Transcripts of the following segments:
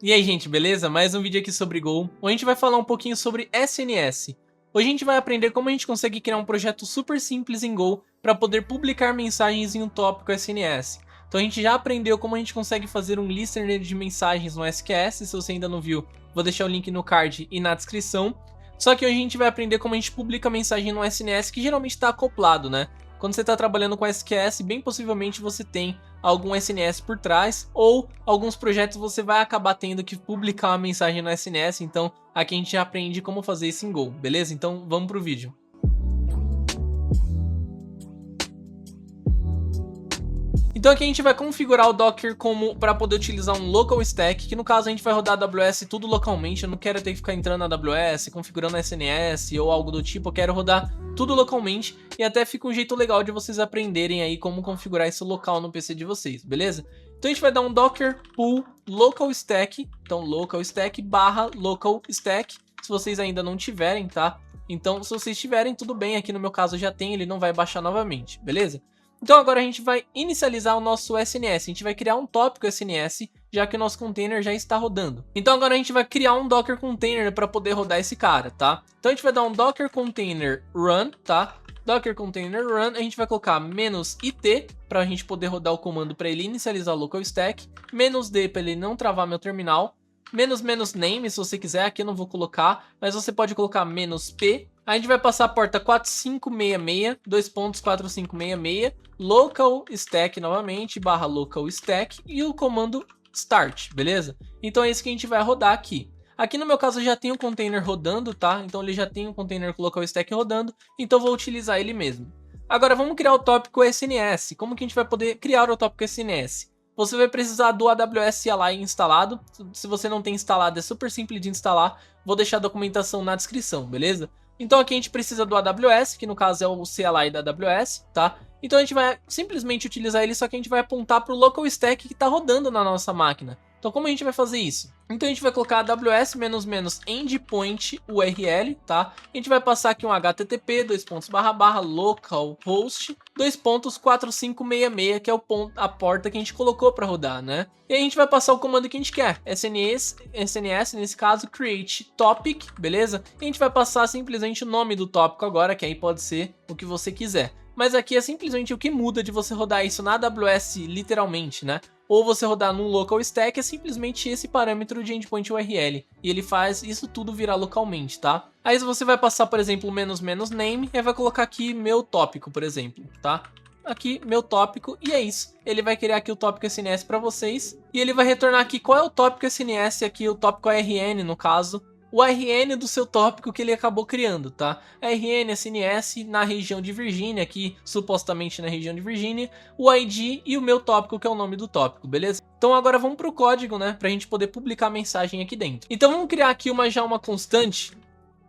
E aí, gente, beleza? Mais um vídeo aqui sobre Go. Hoje a gente vai falar um pouquinho sobre SNS. Hoje a gente vai aprender como a gente consegue criar um projeto super simples em Go para poder publicar mensagens em um tópico SNS. Então a gente já aprendeu como a gente consegue fazer um listener de mensagens no SQS. Se você ainda não viu, vou deixar o link no card e na descrição. Só que hoje a gente vai aprender como a gente publica mensagem no SNS, que geralmente está acoplado, né? Quando você está trabalhando com SQS, bem possivelmente você tem algum SNS por trás, ou alguns projetos você vai acabar tendo que publicar uma mensagem no SNS, então aqui a gente já aprende como fazer isso em Go, beleza? Então vamos pro vídeo. Então aqui a gente vai configurar o Docker como para poder utilizar um local stack, que no caso a gente vai rodar a AWS tudo localmente. Eu não quero ter que ficar entrando na AWS, configurando SNS ou algo do tipo. Eu quero rodar tudo localmente e até fica um jeito legal de vocês aprenderem aí como configurar isso local no PC de vocês, beleza? Então a gente vai dar um docker pull local stack, então local stack barra local stack, se vocês ainda não tiverem, tá? Então se vocês tiverem, tudo bem, aqui no meu caso já tem, ele não vai baixar novamente, beleza? Então agora a gente vai inicializar o nosso SNS, a gente vai criar um tópico SNS, já que o nosso container já está rodando. Então agora a gente vai criar um Docker Container para poder rodar esse cara, tá? Então a gente vai dar um Docker Container Run, tá? Docker Container Run, a gente vai colocar "-it", para a gente poder rodar o comando para ele inicializar o local stack, "-d" para ele não travar meu terminal, "-name", se você quiser, aqui eu não vou colocar, mas você pode colocar "-p". A gente vai passar a porta 4566, 2.4566, local stack novamente, barra local stack e o comando start, beleza? Então é isso que a gente vai rodar aqui. Aqui no meu caso já tem um container rodando, tá? Então ele já tem um container com local stack rodando, então vou utilizar ele mesmo. Agora vamos criar o tópico SNS. Como que a gente vai poder criar o tópico SNS? Você vai precisar do AWS CLI instalado. Se você não tem instalado, é super simples de instalar. Vou deixar a documentação na descrição, beleza? Então aqui a gente precisa do AWS, que no caso é o CLI da AWS, tá? Então a gente vai simplesmente utilizar ele, só que a gente vai apontar para o local stack que está rodando na nossa máquina. Então como a gente vai fazer isso? Então a gente vai colocar AWS --endpoint URL, tá? A gente vai passar aqui um HTTP, localhost 2.4566, que é a porta que a gente colocou para rodar, né? E aí a gente vai passar o comando que a gente quer, SNS nesse caso, create topic, beleza? E a gente vai passar simplesmente o nome do tópico agora, que aí pode ser o que você quiser. Mas aqui é simplesmente o que muda de você rodar isso na AWS literalmente, né? Ou você rodar num local stack, é simplesmente esse parâmetro de endpoint URL. E ele faz isso tudo virar localmente, tá? Aí você vai passar, por exemplo, "-name", e vai colocar aqui meu tópico, por exemplo, tá? Aqui, meu tópico, e é isso. Ele vai criar aqui o tópico SNS para vocês. E ele vai retornar aqui qual é o tópico SNS aqui, o tópico ARN, no caso. O ARN do seu tópico que ele acabou criando, tá? ARN, SNS na região de Virgínia, aqui supostamente na região de Virgínia, o ID e o meu tópico, que é o nome do tópico, beleza? Então agora vamos pro código, né, pra gente poder publicar a mensagem aqui dentro. Então vamos criar aqui uma constante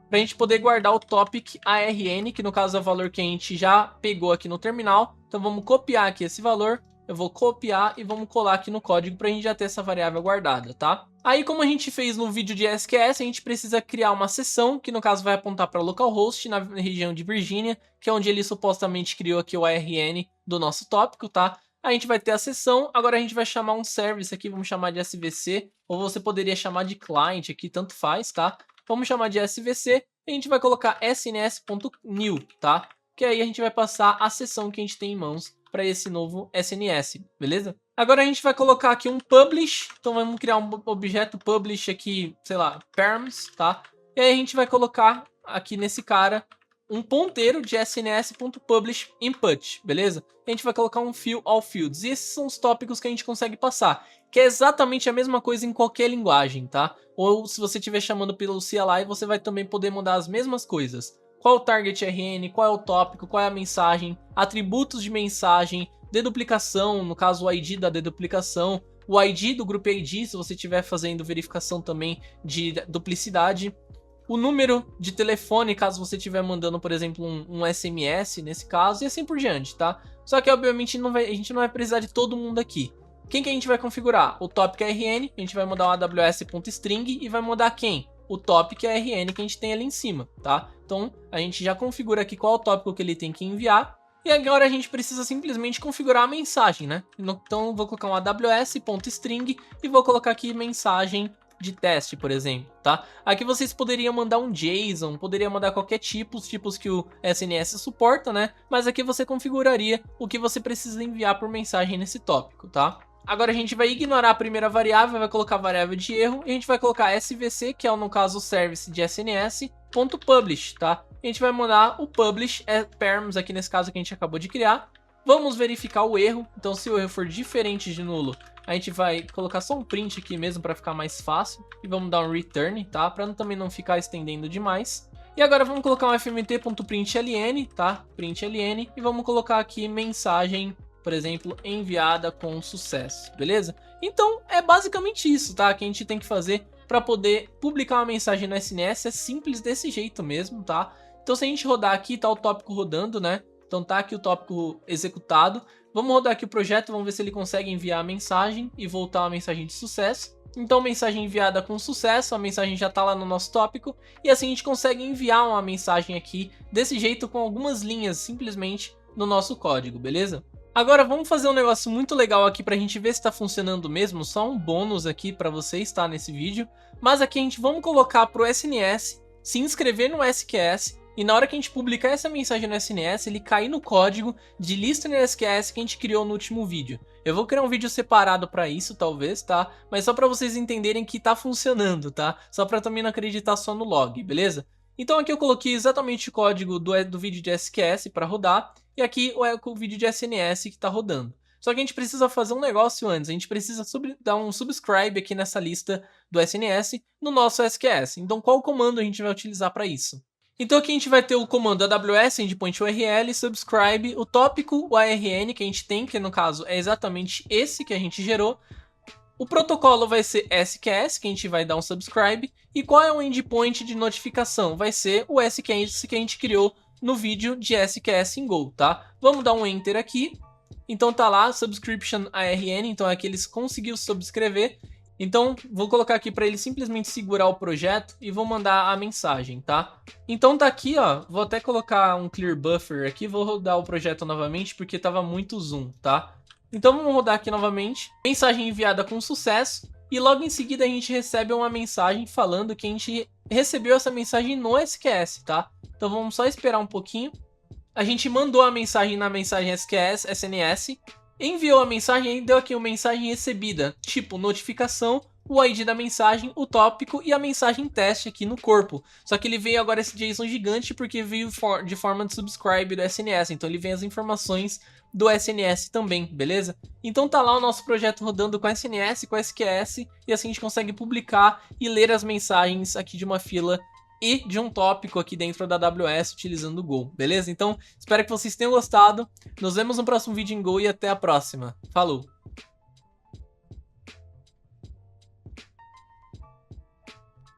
pra gente poder guardar o topic ARN, que no caso é o valor que a gente já pegou aqui no terminal. Então vamos copiar aqui esse valor. Eu vou copiar e vamos colar aqui no código para a gente já ter essa variável guardada, tá? Aí, como a gente fez no vídeo de SQS, a gente precisa criar uma seção, que no caso vai apontar para localhost na região de Virgínia, que é onde ele supostamente criou aqui o ARN do nosso tópico, tá? A gente vai ter a seção, agora a gente vai chamar um service aqui, vamos chamar de SVC, ou você poderia chamar de client aqui, tanto faz, tá? Vamos chamar de SVC e a gente vai colocar sns.new, tá? Que aí a gente vai passar a seção que a gente tem em mãos para esse novo SNS, beleza? Agora a gente vai colocar aqui um publish, então vamos criar um objeto publish aqui, sei lá, perms, tá? E aí a gente vai colocar aqui nesse cara um ponteiro de sns.publish_input, beleza? A gente vai colocar um fill all fields, e esses são os tópicos que a gente consegue passar, que é exatamente a mesma coisa em qualquer linguagem, tá? Ou se você estiver chamando pelo CLI, você vai também poder mudar as mesmas coisas. Qual o target RN, qual é o tópico, qual é a mensagem, atributos de mensagem, deduplicação, no caso o ID da deduplicação, o ID do Group ID, se você estiver fazendo verificação também de duplicidade, o número de telefone, caso você estiver mandando, por exemplo, um SMS nesse caso, e assim por diante, tá? Só que, obviamente, a gente não vai precisar de todo mundo aqui. Quem que a gente vai configurar? O topic RN, a gente vai mudar o aws.string e vai mudar quem? O topic RN que a gente tem ali em cima, tá? Então, a gente já configura aqui qual é o tópico que ele tem que enviar E agora a gente precisa simplesmente configurar a mensagem, né? Então vou colocar um aws.string e vou colocar aqui mensagem de teste, por exemplo, tá? Aqui vocês poderiam mandar um JSON, poderiam mandar qualquer tipo, os tipos que o SNS suporta, né? Mas aqui você configuraria o que você precisa enviar por mensagem nesse tópico, tá? Agora a gente vai ignorar a primeira variável, vai colocar a variável de erro e a gente vai colocar svc, que é no caso o service de SNS, .publish, tá? A gente vai mandar o publish perms aqui nesse caso que a gente acabou de criar. Vamos verificar o erro, então se o erro for diferente de nulo, a gente vai colocar só um print aqui mesmo para ficar mais fácil. E vamos dar um return, tá? Para também não ficar estendendo demais. E agora vamos colocar um fmt.println, tá? Println. E vamos colocar aqui mensagem, por exemplo, enviada com sucesso, beleza? Então é basicamente isso, tá? Que a gente tem que fazer para poder publicar uma mensagem no SNS. É simples desse jeito mesmo, tá? Então se a gente rodar aqui, tá o tópico rodando, né? Então tá aqui o tópico executado. Vamos rodar aqui o projeto, vamos ver se ele consegue enviar a mensagem e voltar uma mensagem de sucesso. Então mensagem enviada com sucesso, a mensagem já tá lá no nosso tópico. E assim a gente consegue enviar uma mensagem aqui desse jeito com algumas linhas simplesmente no nosso código, beleza? Agora vamos fazer um negócio muito legal aqui pra gente ver se tá funcionando mesmo. Só um bônus aqui pra vocês, tá, nesse vídeo. Mas aqui a gente vamos colocar pro SNS se inscrever no SQS. E na hora que a gente publicar essa mensagem no SNS, ele cair no código de listener SQS que a gente criou no último vídeo. Eu vou criar um vídeo separado para isso, talvez, tá? Mas só para vocês entenderem que tá funcionando, tá? Só para também não acreditar só no log, beleza? Então aqui eu coloquei exatamente o código do vídeo de SQS para rodar. E aqui o vídeo de SNS que tá rodando. Só que a gente precisa fazer um negócio antes. A gente precisa dar um subscribe aqui nessa lista do SNS no nosso SQS. Então qual comando a gente vai utilizar para isso? Então aqui a gente vai ter o comando aws endpoint url subscribe, o tópico o arn que a gente tem, que no caso é exatamente esse que a gente gerou. O protocolo vai ser SQS, que a gente vai dar um subscribe. E qual é o endpoint de notificação? Vai ser o SQS que a gente criou no vídeo de SQS em Go, tá? Vamos dar um enter aqui. Então tá lá, subscription arn, então é que eles conseguiu subscrever. Então, vou colocar aqui para ele simplesmente segurar o projeto e vou mandar a mensagem, tá? Então tá aqui, ó, vou até colocar um clear buffer aqui, vou rodar o projeto novamente porque tava muito zoom, tá? Então vamos rodar aqui novamente, mensagem enviada com sucesso, e logo em seguida a gente recebe uma mensagem falando que a gente recebeu essa mensagem no SQS, tá? Então vamos só esperar um pouquinho. A gente mandou a mensagem na mensagem SQS, SNS, enviou a mensagem e deu aqui uma mensagem recebida, tipo notificação, o ID da mensagem, o tópico e a mensagem teste aqui no corpo. Só que ele veio agora esse JSON gigante porque veio de forma de subscribe do SNS, então ele vem as informações do SNS também, beleza? Então tá lá o nosso projeto rodando com SNS, com SQS, e assim a gente consegue publicar e ler as mensagens aqui de uma fila e de um tópico aqui dentro da AWS utilizando o Go, beleza? Então, espero que vocês tenham gostado. Nos vemos no próximo vídeo em Go e até a próxima. Falou!